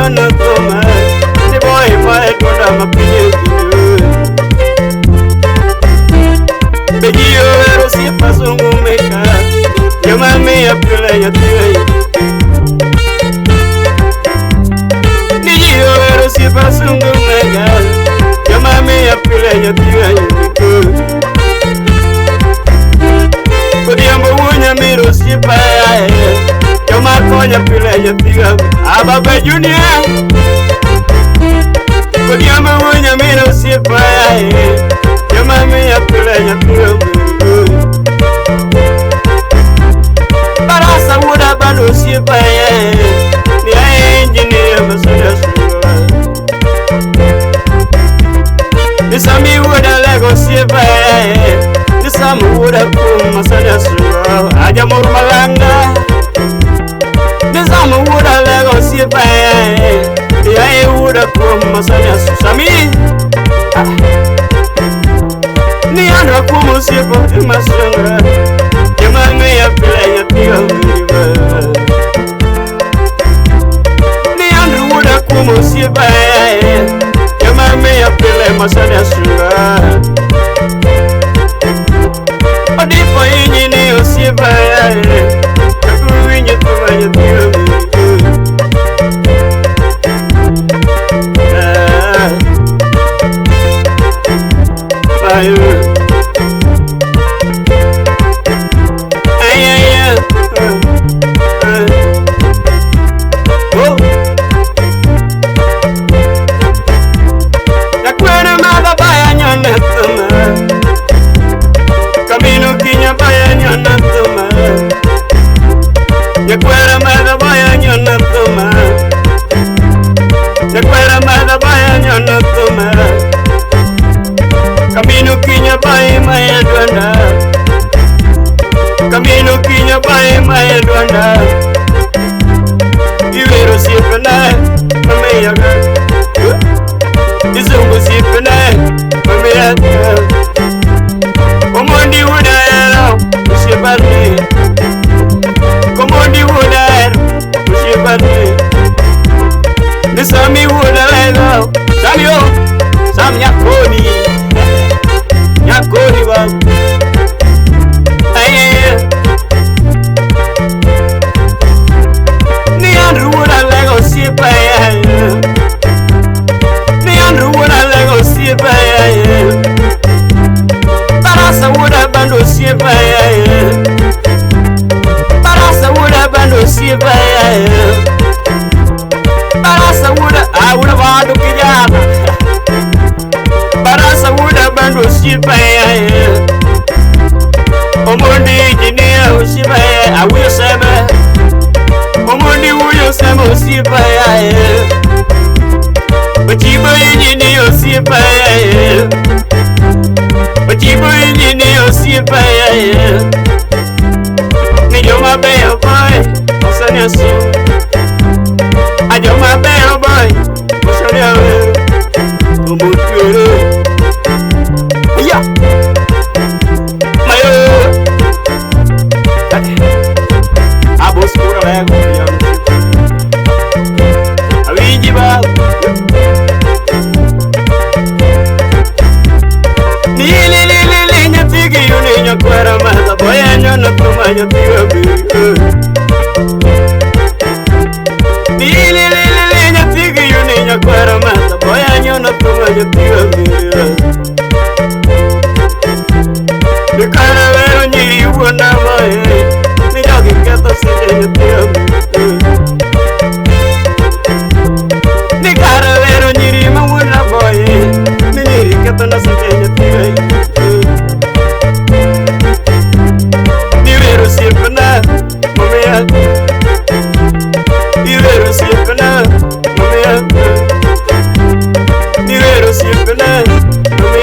no toma. The boy fight when I'm a pinny. Begio Osiepe songo meka. Your mommy a play a play. Begio Osiepe songo meka. Your mommy a play a play. Kodiambo wunya mi Osiepe. Your marconya play a play. Ababa Junior. Kodiambo wunya mi Osiepe. Your mommy a play a play. Barasa woulda ban Osiepe. The engineer must understand. The Sami woulda leg Osiepe. The Sam woulda come understand. Ajamor malanga. The Sam woulda leg Osiepe. The woulda come understand. Sami. Ni andra como Osiepe masanga. Yamame ya play ya tiga river. Ni andra woulda como Osiepe. Yamame ya play masanga sunga. Odi po inyi ni Osiepe. Aku inyi tuma ya tiga river. Fire. Camino kinya pai maya duanda. Camino kinya pai maya duanda. Iwe Osiepe na mame yaga. Izo Osiepe na mame yaga. Omondi woda yalo Osiepe ni. Omondi woda yalo Osiepe ni. The Sami woda lego. Samio. Sam yakoni. Yakoni wa. Aye. Ni andru woda lego Osiepe. Ni andru woda lego Osiepe. Barasa woda ban Osiepe. Barasa woda ban Osiepe. Barasa woda woda wadu kijana. Barasa woda ban Osiepe. Omondi engineer Osiepe. Awuyo seme. Omondi wuyo seme Osiepe. Bachibo engineer Osiepe. Bachibo engineer Osiepe. Nijoma beyo boy. Osani asu. Ajoma beyo boy. Osani asu. Omondi. Yeah. Mayo. Abos pura lego ya. Awinji ba. Ni nyatigi yuni nyakwara mata boya nyono tuma nyatiga bi. Ni nyatigi yuni nyakwara mata boya nyono tuma nyatiga bi. The caravera nyiri wona mai. Ni jogi kata sije nyatiga bi. Ni caravera nyiri mawona boy. Ni nyiri kata na sije nyatiga bi. Ni vero Osiepe na mame ya. Ni vero Osiepe na mame ya. Ni vero Osiepe na mame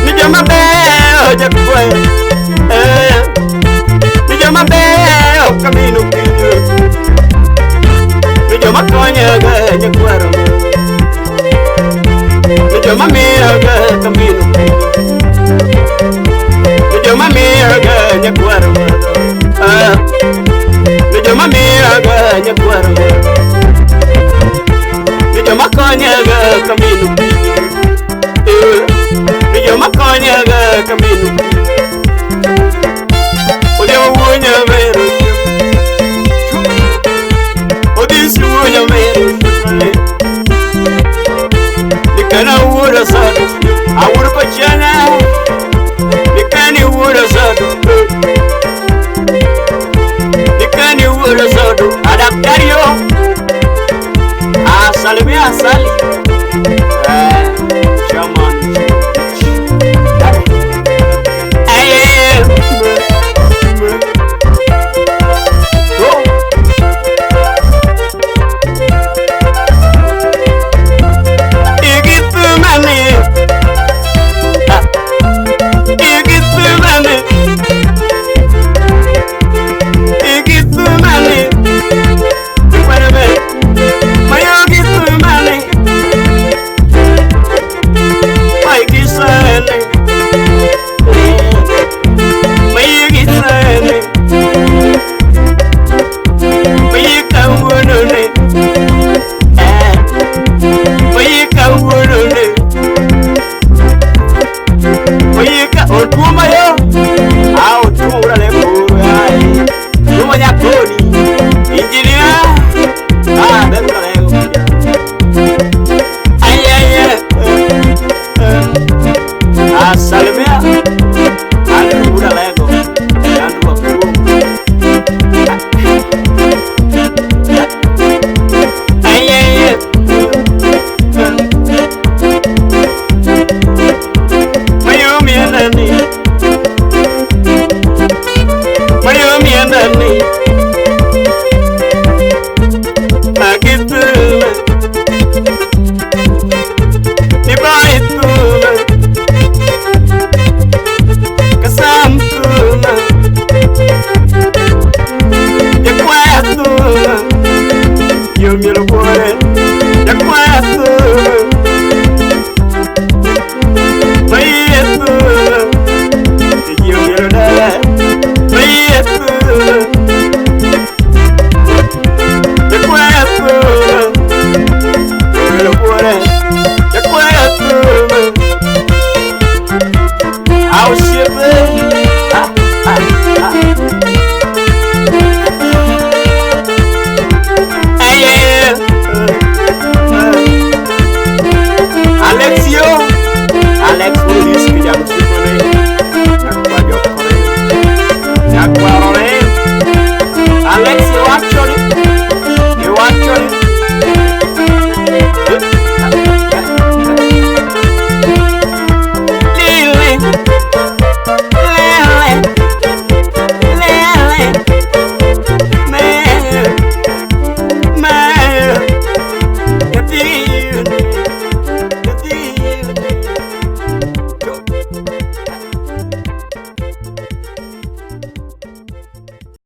ni jama be jakwe ni jama be kamino kinyo ni jama konya ga nyakwaro ni jama mira ga kamino ni jama mira ga nyakwaro ni jama mira ga nyakwaro ni jama konya ga kamino ni jama konya ga kamino ode wunya vero ode sunya vero ni kana wura sadu awur pachana ni kani wura sadu ni kani wura sadu adaptario asalmi asali chaman